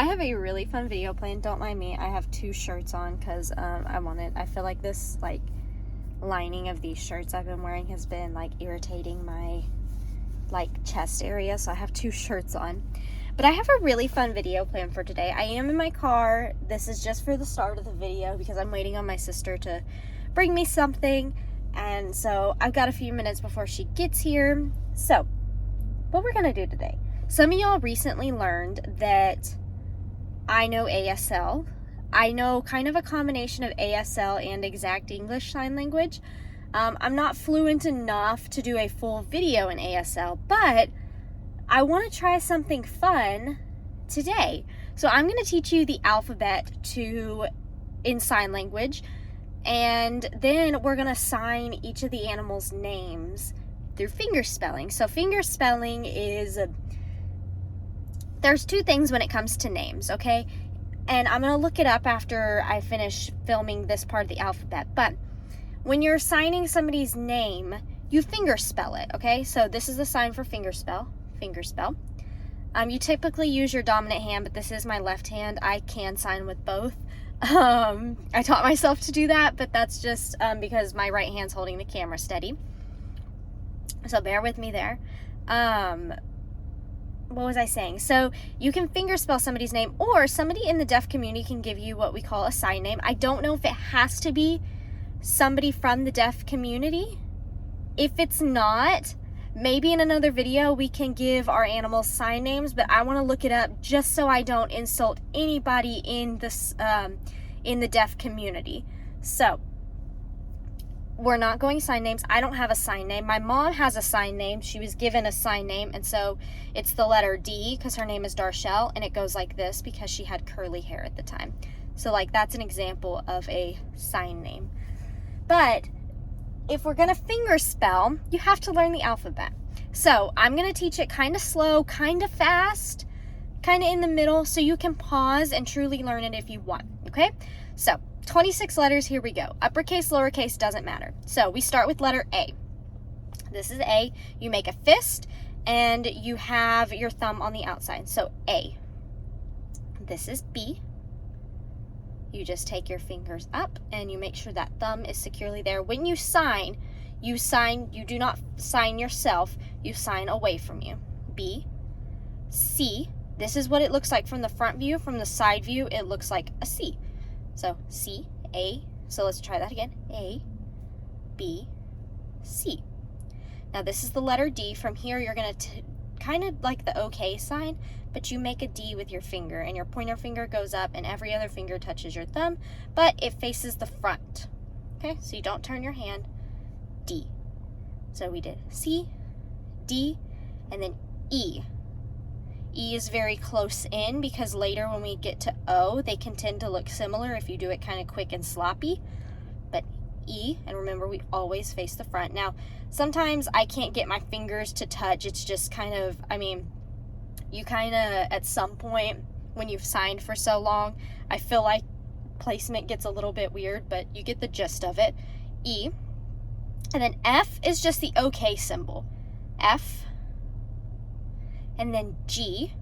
I have a really fun video planned. Don't mind me. I have 2 shirts on because I feel like this like lining of these shirts I've been wearing has been like irritating my like chest area, so I have 2 shirts on. But I have a really fun video planned for today. I am in my car. This is just for the start of the video because I'm waiting on my sister to bring me something, and so I've got a few minutes before she gets here. So what we're gonna do today, some of y'all recently learned that I know ASL. I know kind of a combination of ASL and exact English sign language. I'm not fluent enough to do a full video in ASL, but I want to try something fun today. So I'm going to teach you the alphabet in sign language, and then we're going to sign each of the animals' names through finger spelling. So finger spelling is, there's 2 things when it comes to names, okay? And I'm going to look it up after I finish filming this part of the alphabet. But when you're signing somebody's name, you finger spell it, okay? So this is the sign for finger spell. You typically use your dominant hand, but this is my left hand. I can sign with both. I taught myself to do that, but that's just because my right hand's holding the camera steady. So bear with me there. What was I saying? So you can finger spell somebody's name, or somebody in the deaf community can give you what we call a sign name. I don't know if it has to be somebody from the deaf community. If it's not, maybe in another video we can give our animals sign names, but I want to look it up just so I don't insult anybody in this in the deaf community. So we're not going sign names. I don't have a sign name. My mom has a sign name. She was given a sign name, and so it's the letter D because her name is Darshell, and it goes like this because she had curly hair at the time. So like that's an example of a sign name. But if we're gonna finger spell, you have to learn the alphabet. So I'm gonna teach it kind of slow, kind of fast, kind of in the middle, so you can pause and truly learn it if you want, okay? So 26 letters, here we go. Uppercase, lowercase, doesn't matter. So we start with letter A. This is A. You make a fist, and you have your thumb on the outside. So A. This is B. You just take your fingers up and you make sure that thumb is securely there. When you do not sign yourself, you sign away from you. B. C. This is what it looks like from the front view. From the side view, it looks like a C. So C, A. So let's try that again. A, B, C. Now this is the letter D. From here, you're going to kind of like the OK sign, but you make a D with your finger, and your pointer finger goes up and every other finger touches your thumb, but it faces the front. Okay, so you don't turn your hand. D. So we did C, D, and then E. E is very close in because later when we get to O, they can tend to look similar if you do it kind of quick and sloppy. But E, and remember we always face the front. Now, sometimes I can't get my fingers to touch. It's just kind of, you kind of, at some point when you've signed for so long, I feel like placement gets a little bit weird, but you get the gist of it. E. And then F is just the OK symbol. F. And then G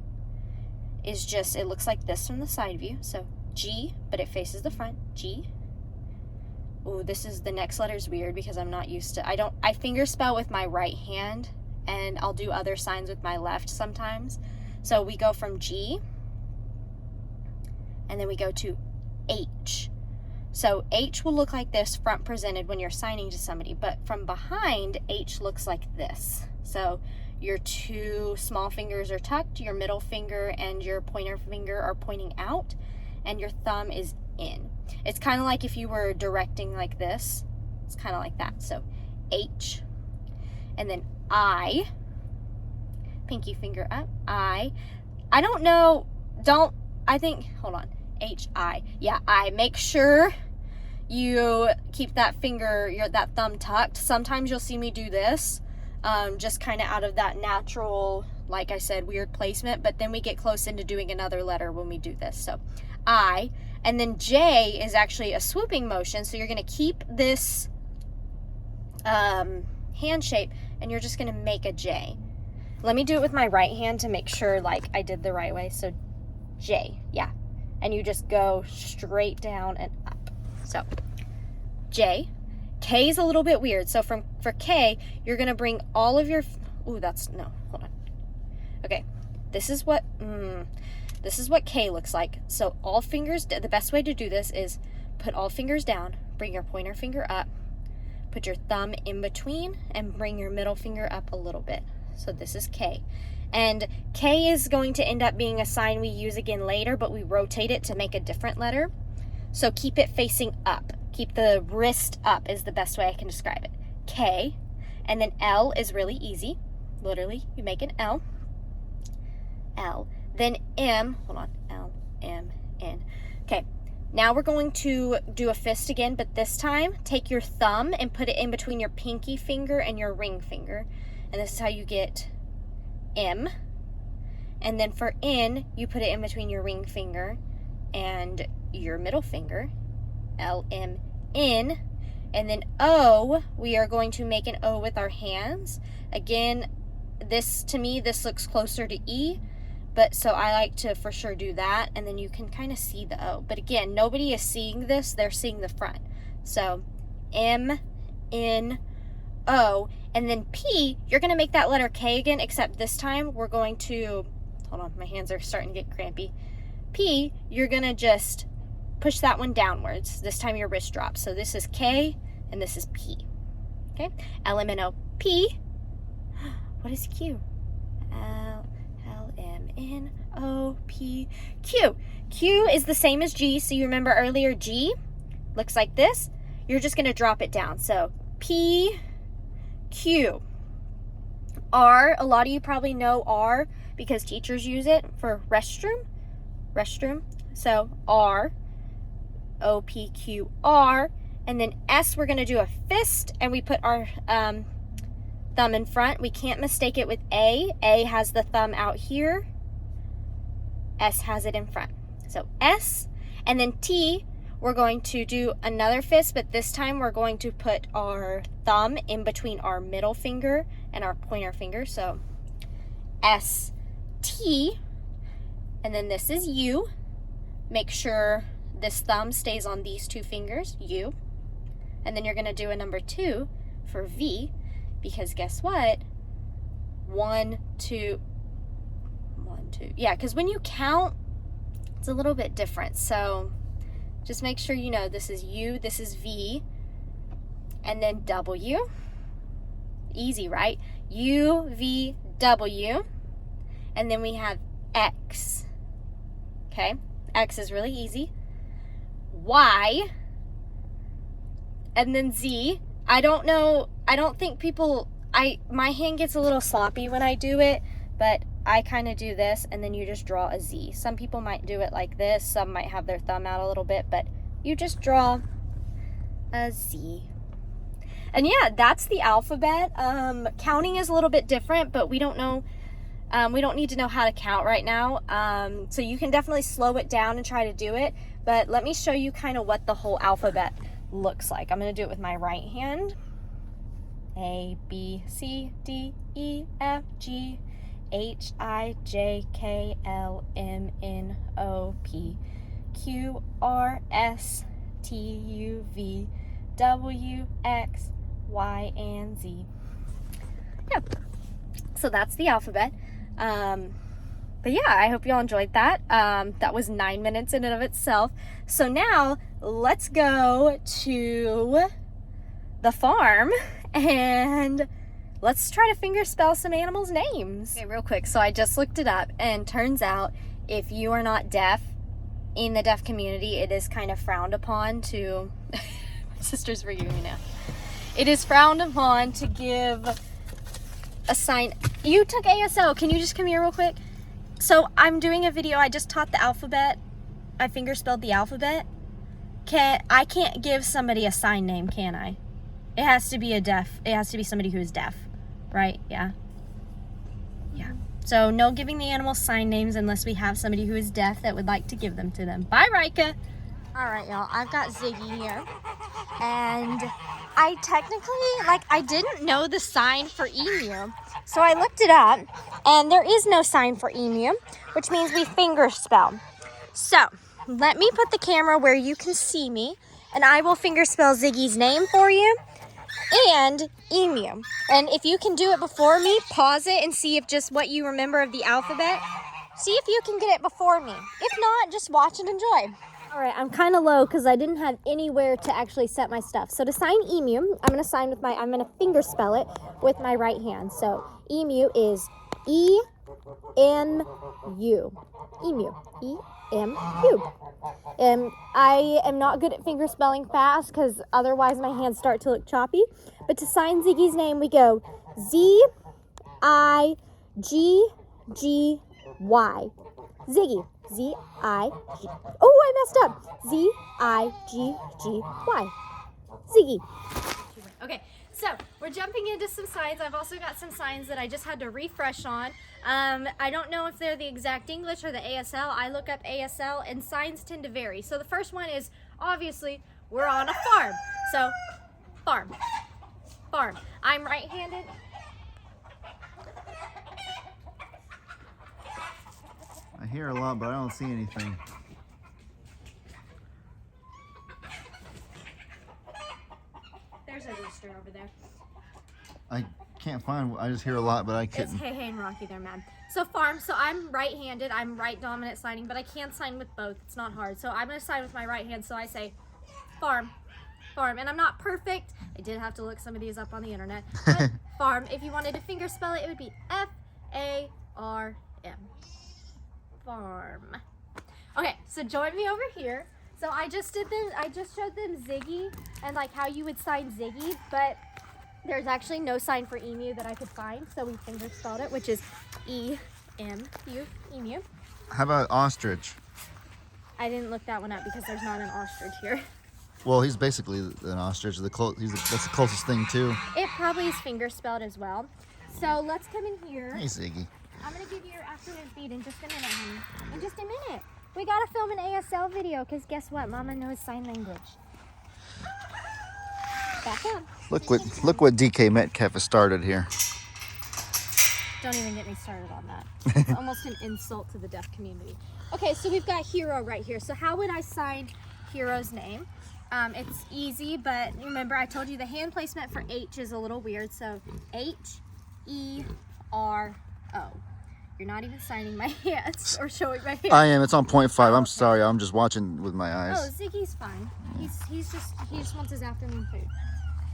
is just, it looks like this from the side view. So G, but it faces the front. G. Ooh, the next letter is weird because I'm not used to, I finger spell with my right hand, and I'll do other signs with my left sometimes. So we go from G, and then we go to H. So H will look like this front presented when you're signing to somebody, but from behind, H looks like this. So your 2 small fingers are tucked, your middle finger and your pointer finger are pointing out, and your thumb is in. It's kind of like if you were directing like this. It's kind of like that. So H, and then I, pinky finger up, I don't know, hold on, H-I. Yeah, I. Make sure you keep that that thumb tucked. Sometimes you'll see me do this, just kind of out of that natural, like I said, weird placement, but then we get close into doing another letter when we do this. So I, and then J is actually a swooping motion, so you're going to keep this hand shape, and you're just going to make a J. Let me do it with my right hand to make sure like I did the right way. So J, yeah. And you just go straight down and up. So, J. K is a little bit weird. So for K, you're going to bring all of your, hold on. Okay, this is what K looks like. So all fingers, the best way to do this is put all fingers down, bring your pointer finger up, put your thumb in between, and bring your middle finger up a little bit. So this is K. And K is going to end up being a sign we use again later, but we rotate it to make a different letter. So keep it facing up. Keep the wrist up is the best way I can describe it. K. And then L is really easy. Literally, you make an L. L. Then M. Hold on. L, M, N. Okay. Now we're going to do a fist again, but this time take your thumb and put it in between your pinky finger and your ring finger. And this is how you get M. And then for N, you put it in between your ring finger and your middle finger. L, M, N. And then O, we are going to make an O with our hands. Again, to me, this looks closer to E, but so I like to for sure do that, and then you can kind of see the O. But again, nobody is seeing this, they're seeing the front. So M, N, O, and then P, you're going to make that letter K again, except this time we're going to, hold on, my hands are starting to get crampy. P, you're going to just push that one downwards. This time your wrist drops. So this is K and this is P. Okay? L, M, N, O, P. What is Q? L, M, N, O, P, Q. Q is the same as G. So you remember earlier G looks like this. You're just going to drop it down. So P, Q. R, a lot of you probably know R because teachers use it for restroom. So R, O, P, Q, R. And then S, we're going to do a fist, and we put our thumb in front. We can't mistake it with A. A has the thumb out here. S has it in front. So S. And then T, we're going to do another fist, but this time we're going to put our thumb in between our middle finger and our pointer finger. So S, T. And then this is U. Make sure this thumb stays on these two fingers, U. And then you're going to do a number 2 for V, because guess what? 1, 2, 1, 2. Yeah, because when you count, it's a little bit different. So just make sure you know this is U, this is V, and then W. Easy, right? U, V, W. And then we have X. Okay? X is really easy. Y. And then Z. I don't know, I don't think people, my hand gets a little sloppy when I do it, but I kind of do this, and then you just draw a Z. Some people might do it like this, some might have their thumb out a little bit, but you just draw a Z. And yeah, that's the alphabet. Counting is a little bit different, but we don't know, we don't need to know how to count right now. So you can definitely slow it down and try to do it, but let me show you kind of what the whole alphabet looks like. I'm going to do it with my right hand. A, B, C, D, E, F, G, H, I, J, K, L, M, N, O, P, Q, R, S, T, U, V, W, X, Y, and Z. Yeah. So that's the alphabet. But yeah, I hope y'all enjoyed that. That was 9 minutes in and of itself. So now let's go to the farm and let's try to finger spell some animals' names. Okay, real quick. So I just looked it up, and turns out if you are not deaf, in the deaf community, it is kind of frowned upon to, my sister's reviewing me now. It is frowned upon to give a sign. You took ASL. Can you just come here real quick? So I'm doing a video. I just taught the alphabet. I finger spelled the alphabet. I can't give somebody a sign name, can I? It has to be it has to be somebody who is deaf, right? Yeah. Yeah. So no giving the animals sign names unless we have somebody who is deaf that would like to give them to them. Bye, Rika. All right, y'all. I've got Ziggy here. And I technically, I didn't know the sign for emu. So I looked it up, and there is no sign for emu, which means we finger spell. So, let me put the camera where you can see me, and I will fingerspell Ziggy's name for you, and emu. And if you can do it before me, pause it and see if just what you remember of the alphabet. See if you can get it before me. If not, just watch and enjoy. All right, I'm kind of low because I didn't have anywhere to actually set my stuff. So to sign emu, I'm gonna fingerspell it with my right hand. So emu is E-M-U. Emu. E-M-U. And I am not good at fingerspelling fast because otherwise my hands start to look choppy. But to sign Ziggy's name, we go Z-I-G-G-Y. Ziggy. Z-I-G. Oh, I messed up. Z-I-G-G-Y. Ziggy. Okay, so we're jumping into some signs. I've also got some signs that I just had to refresh on. I don't know if they're the exact English or the ASL. I look up ASL and signs tend to vary. So the first one is, obviously, we're on a farm. So, farm. Farm. I'm right-handed. I hear a lot, but I don't see anything. There's a rooster over there. I can't find, I just hear a lot, but I couldn't. It's Hey and Rocky, they're mad. So farm, so I'm right-handed, I'm right dominant signing, but I can sign with both, it's not hard. So I'm gonna sign with my right hand, so I say farm, farm. And I'm not perfect, I did have to look some of these up on the internet, but farm, if you wanted to finger spell it, it would be F-A-R-M. Farm. Okay, so join me over here. So I just showed them Ziggy and like how you would sign Ziggy, but there's actually no sign for emu that I could find, so we fingerspelled it, which is E-M-U, emu. How about ostrich? I didn't look that one up because there's not an ostrich here. Well, he's basically an ostrich. That's the closest thing too. It probably is fingerspelled as well. So let's come in here. Hey, Ziggy. I'm gonna give you your afternoon feed in just a minute, honey. In just a minute. We gotta film an ASL video, because guess what? Mama knows sign language. Back up. Look what DK Metcalf has started here. Don't even get me started on that. It's almost an insult to the deaf community. Okay, so we've got Hero right here. So how would I sign Hero's name? It's easy, but remember I told you the hand placement for H is a little weird. So H-E-R-O. You're not even signing my hands or showing my hands. I am. It's on 0.5. I'm sorry. I'm just watching with my eyes. Oh, Ziggy's fine. He just wants his afternoon food.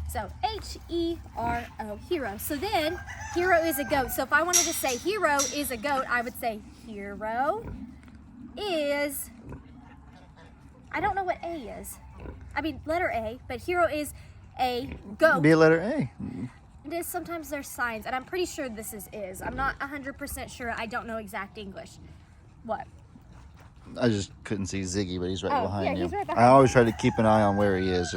So H-E-R-O, Hero. So then Hero is a goat. So if I wanted to say Hero is a goat, I would say Hero is, I don't know what A is. I mean letter A, but Hero is a goat. Be a letter A. It is, sometimes there's signs, and I'm pretty sure this is. I'm not 100% sure. I don't know exact English. What? I just couldn't see Ziggy, but he's right behind you. He's right behind I always try to keep an eye on where he is.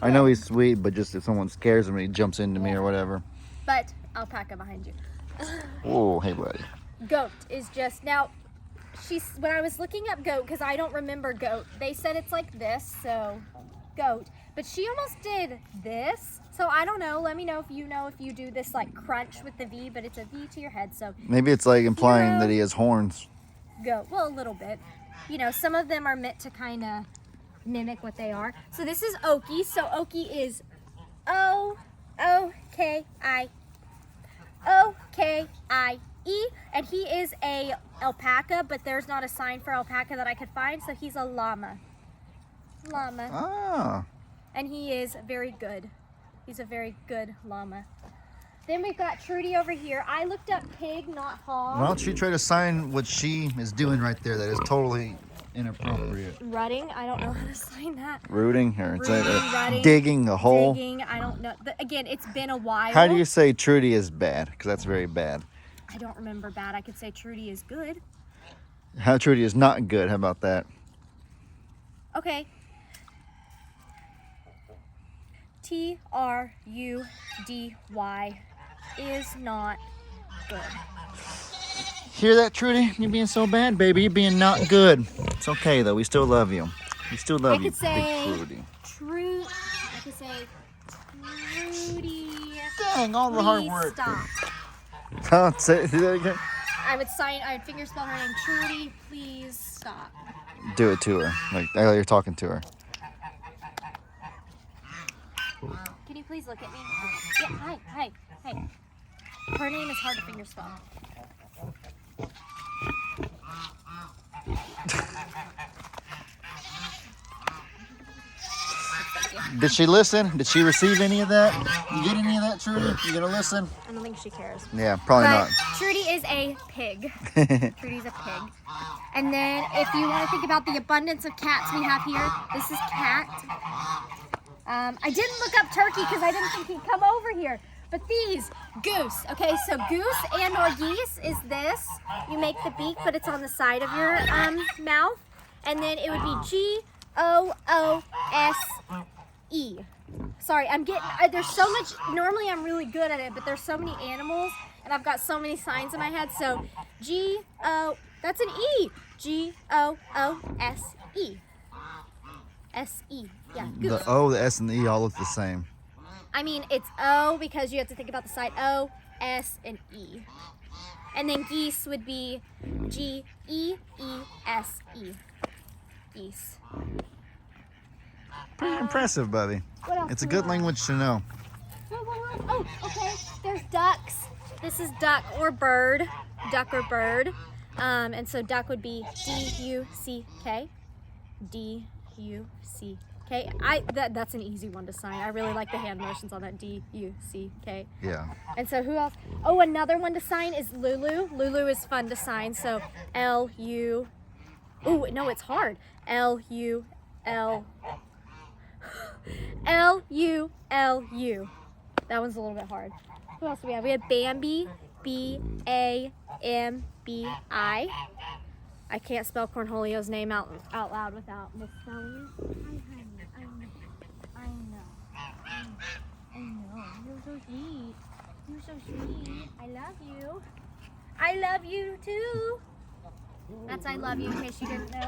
I know he's sweet, but just if someone scares him, he jumps into me or whatever. But alpaca behind you. Oh, hey, buddy. Goat is just, now, when I was looking up goat, because I don't remember goat, they said it's like this, so goat. But she almost did this. So I don't know. Let me know if you do this like crunch with the V, but it's a V to your head. So maybe it's like implying that he has horns. Goat. Well, a little bit. You know, some of them are meant to kind of mimic what they are. So this is Oki. So Oki is O-O-K-I-E. And he is a alpaca, but there's not a sign for alpaca that I could find. So he's a llama. Llama. Ah. And he is very good. He's a very good llama. Then we've got Trudy over here. I looked up pig, not hog. Why don't you try to sign what she is doing right there that is totally inappropriate? Rutting? I don't know how to sign that. Rooting? Or Rutting, digging a hole? Digging, I don't know. Again, it's been a while. How do you say Trudy is bad? Because that's very bad. I don't remember bad. I could say Trudy is good. How Trudy is not good? How about that? Okay. T-R-U-D-Y is not good. Hear that, Trudy? You're being so bad, baby. You're being not good. It's okay, though. We still love you. We still love you, big Trudy. I could say Trudy. Dang, all the hard work. Stop. Say that again. I would fingerspell her name, Trudy, please stop. do it to her. Like you're talking to her. Can you please look at me? Yeah, hi. Her name is hard to finger spell. Did she listen? Did she receive any of that? You get any of that, Trudy? You gonna listen? I don't think she cares. Yeah, probably But not. Trudy is a pig. Trudy's a pig. And then if you want to think about the abundance of cats we have here, this is cat. I didn't look up turkey because I didn't think he'd come over here. But these, goose. Okay, so goose and or geese is this. You make the beak, but it's on the side of your mouth. And then it would be Goose. Sorry, I'm getting, there's so much, normally I'm really good at it, but there's so many animals and I've got so many signs in my head. So G-O, that's an E. Goose. S-E, yeah, goose. The O, the S, and the E all look the same. I mean, it's O because you have to think about the side O, S, and E. And then geese would be G-E-E-S-E. Geese. Pretty impressive, buddy. What else It's a do good we have? language to know. Oh, okay. There's ducks. This is duck or bird. Duck or bird. And so duck would be D-U-C-K. D-U-C-K. That's an easy one to sign. I really like the hand motions on that D-U-C-K. Yeah. And so who else? Oh, another one to sign is Lulu. Lulu is fun to sign. So L-U. Ooh, no, it's hard. L-U-L. L-U-L-U. That one's a little bit hard. Who else do we have? We have Bambi. B-A-M-B-I. I can't spell Cornholio's name out loud without misspelling it. I know. You're so sweet. You're so sweet. I love you. I love you too. That's I love you in case you didn't know.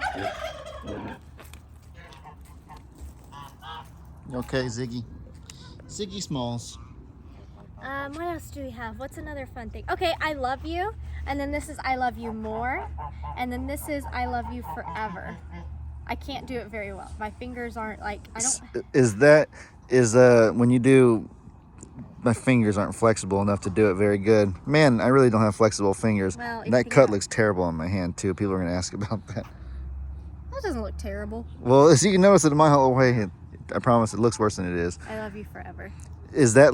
Okay, Ziggy. Ziggy Smalls. What else do we have? What's another fun thing? Okay, I love you. And then this is I love you more. And then this is I love you forever. I can't do it very well. My fingers aren't like, I don't. When you do, my fingers aren't flexible enough to do it very good. Man, I really don't have flexible fingers. Well, that cut looks terrible on my hand too. People are going to ask about that. That doesn't look terrible. Well, as you can notice it in my whole way, I promise it looks worse than it is. I love you forever. Is that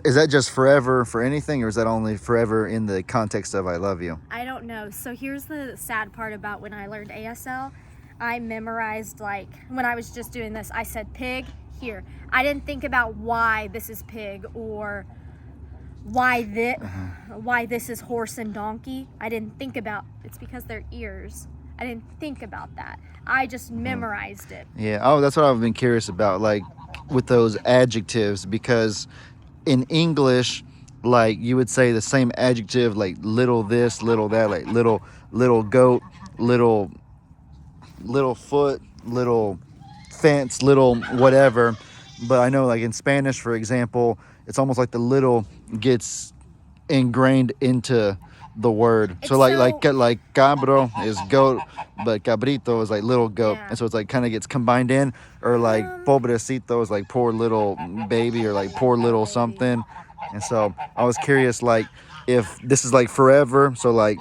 is that just forever for anything, or is that only forever in the context of I love you? I don't know. So here's the sad part about when I learned ASL. I memorized, like, when I was just doing this, I said pig here. I didn't think about why this is pig or why this is horse and donkey. I didn't think about, it's because they're ears. I didn't think about that. I just memorized it. Yeah. Oh, that's what I've been curious about, like with those adjectives, because in English, like you would say the same adjective, like little this, little that, like little goat, little foot, little fence, little whatever. But I know, like in Spanish, for example, it's almost like the little gets ingrained into the word. So like cabro is goat, but cabrito is like little goat. Yeah. And so it's like kind of gets combined in, or like pobrecito is like poor little baby, or like poor little something. And so I was curious, like if this is like forever, so like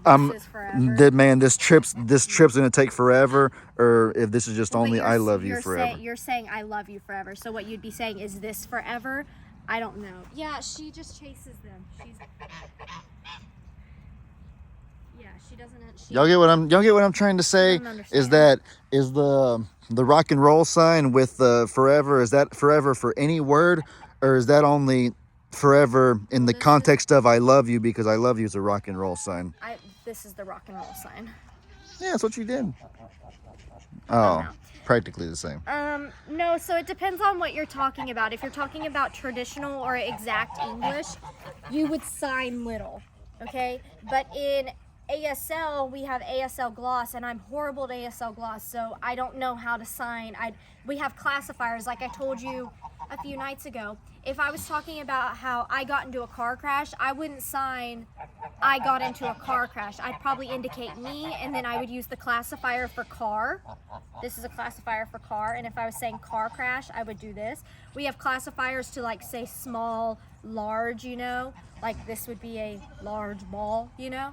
this trip's gonna take forever, or if this is just only I love you forever. You're saying I love you forever. So what you'd be saying is this forever? I don't know. Yeah, she just chases them. She doesn't. Y'all get what I'm trying to say? Is the rock and roll sign with the forever? Is that forever for any word, or is that only forever in the context of I love you, because I love you is a rock and roll sign? This is the rock and roll sign. Yeah, that's what you did. Oh, practically the same. No, so it depends on what you're talking about. If you're talking about traditional or exact English, you would sign little, okay? But in ASL, we have ASL gloss, and I'm horrible at ASL gloss, so I don't know how to sign. We have classifiers, like I told you a few nights ago. if I was talking about how I got into a car crash, I wouldn't sign I got into a car crash. I'd probably indicate me, and then I would use the classifier for car. This is a classifier for car, and if I was saying car crash, I would do this. We have classifiers to like say small, large, you know, like this would be a large ball, you know.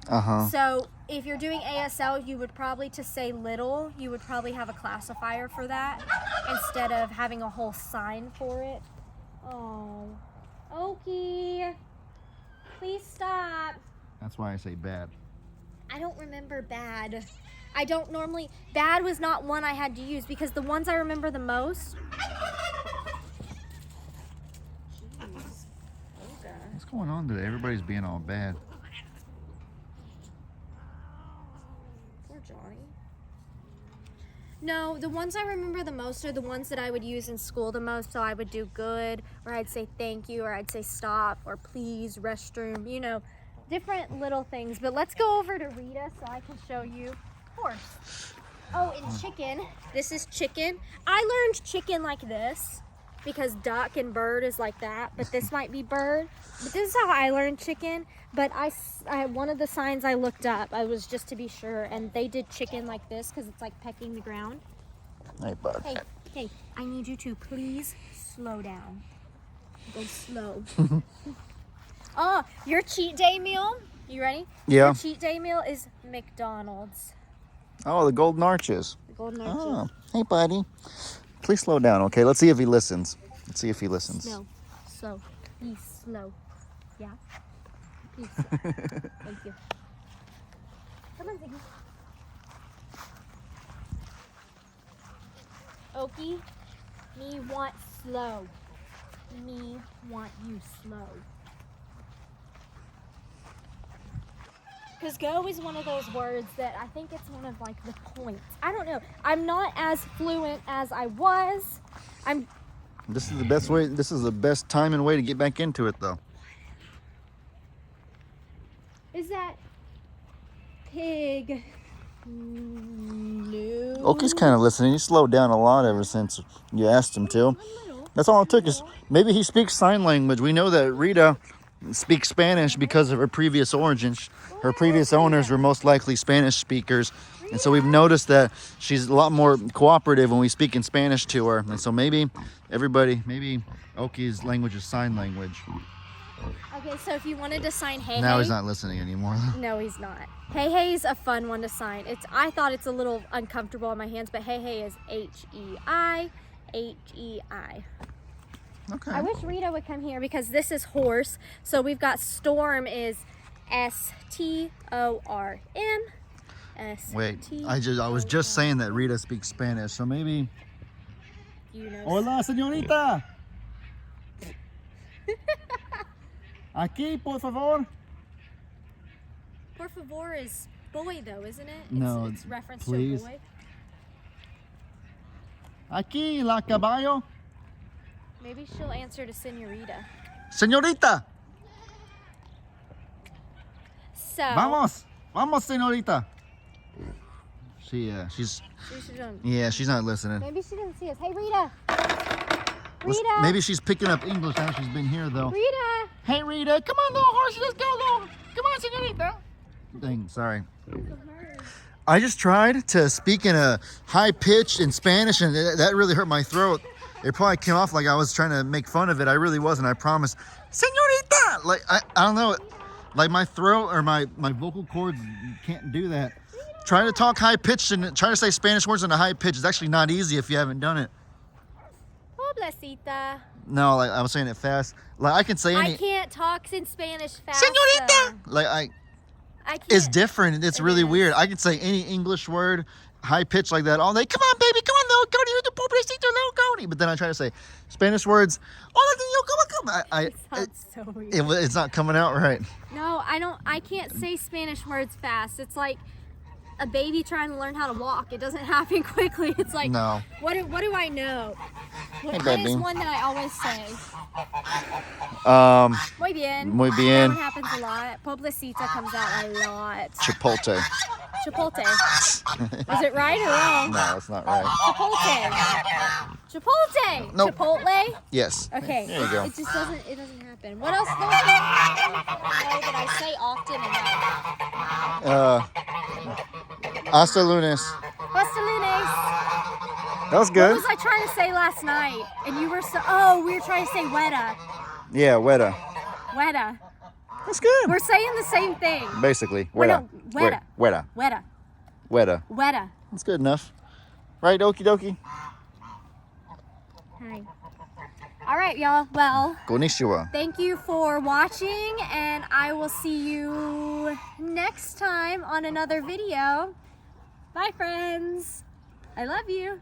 So if you're doing ASL, you would probably, to say little, you would probably have a classifier for that instead of having a whole sign for it. Oh, Okie, please stop. That's why I say bad. I don't remember bad. I don't normally, bad was not one I had to use because the ones I remember the most. Jeez. Okay. What's going on today? Everybody's being all bad. Poor Johnny. No, the ones I remember the most are the ones that I would use in school the most. So I would do good, or I'd say thank you, or I'd say stop, or please, restroom, you know, different little things. But let's go over to Rita so I can show you horse. Oh, and chicken. This is chicken. I learned chicken like this because duck and bird is like that, but this might be bird. But this is how I learned chicken. But I one of the signs I looked up, I was just to be sure, and they did chicken like this because it's like pecking the ground. Hey, bud. Hey, I need you to please slow down. Go slow. Oh, your cheat day meal, you ready? Yeah. Your cheat day meal is McDonald's. Oh, the golden arches. The golden arches. Oh, hey, buddy. Please slow down, okay? Let's see if he listens. Let's see if he listens. Slow. Be slow. Yeah? Be slow. Thank you. Come on, Ziggy. Okie, me want slow. Me want you slow. Because go is one of those words that I think it's one of like the points. I don't know. I'm not as fluent as I was. This is the best way. This is the best time and way to get back into it, though. Is that pig? No. Okie's kind of listening. He slowed down a lot ever since you asked him to. That's all it took is maybe he speaks sign language. We know that Rita speaks Spanish because of her previous origins. Her previous owners were most likely Spanish speakers. And so we've noticed that she's a lot more cooperative when we speak in Spanish to her. And so maybe Okie's language is sign language. Okay, so if you wanted to sign hey Now hey. he's not listening anymore. No, he's not. Hey hey's a fun one to sign. I thought it's a little uncomfortable on my hands, but hey hey is H-E-I. H-E-I. Okay. I wish Rita would come here because this is horse. So we've got storm is S-T-O-R-M. Wait, I was just saying that Rita speaks Spanish, so maybe. You know. Hola, señorita. Aquí, por favor. Por favor is boy though, isn't it? No, it's reference please. to a boy. Aquí, la caballo. Maybe she'll answer to señorita. Señorita. So. Vamos, señorita. She's not listening. Maybe she didn't see us. Hey, Rita. Rita. Maybe she's picking up English now she's been here, though. Rita. Hey, Rita. Come on, little horse. Let's go, little. Come on, señorita. Dang, sorry. I just tried to speak in a high pitch in Spanish, and that really hurt my throat. It probably came off like I was trying to make fun of it. I really wasn't, I promise. Señorita! Like, I don't know. Like, my throat or my vocal cords can't do that. Trying to talk high pitched and trying to say Spanish words in a high pitch is actually not easy if you haven't done it. Pobrecita. No, like I was saying it fast. Like I can say any. I can't talk in Spanish fast. Señorita. Like I can't. It's different. It's really weird. I can say any English word high pitched like that all day. Come on, baby. Come on, little Cody. You're the pobrecito, little Cody. But then I try to say Spanish words. Oh, come on. It sounds so weird. It's not coming out right. No, I can't say Spanish words fast. It's like a baby trying to learn how to walk. It doesn't happen quickly. It's like, no. What do I know? What is one that I always say? Muy bien. Muy bien. That one happens a lot. Pobrecita comes out a lot. Chipotle. Chipotle. Is it right or wrong? No, it's not right. Chipotle. Nope. Chipotle. Yes. Okay. There you go. It just doesn't. It doesn't happen. What else? What else that I say often enough? Hasta lunes. Hasta lunes. That was What good. was I trying to say last night? And you were so. Oh, we were trying to say weta. Yeah, weta. Weta. That's good. We're saying the same thing. Basically, Well, weta. no, weta. Weta. Weta. Weta. Weta. That's good enough. Right, okie dokie? Hi. All right, y'all. Well, Konnichiwa. thank you for watching, and I will see you next time on another video. Bye, friends. I love you.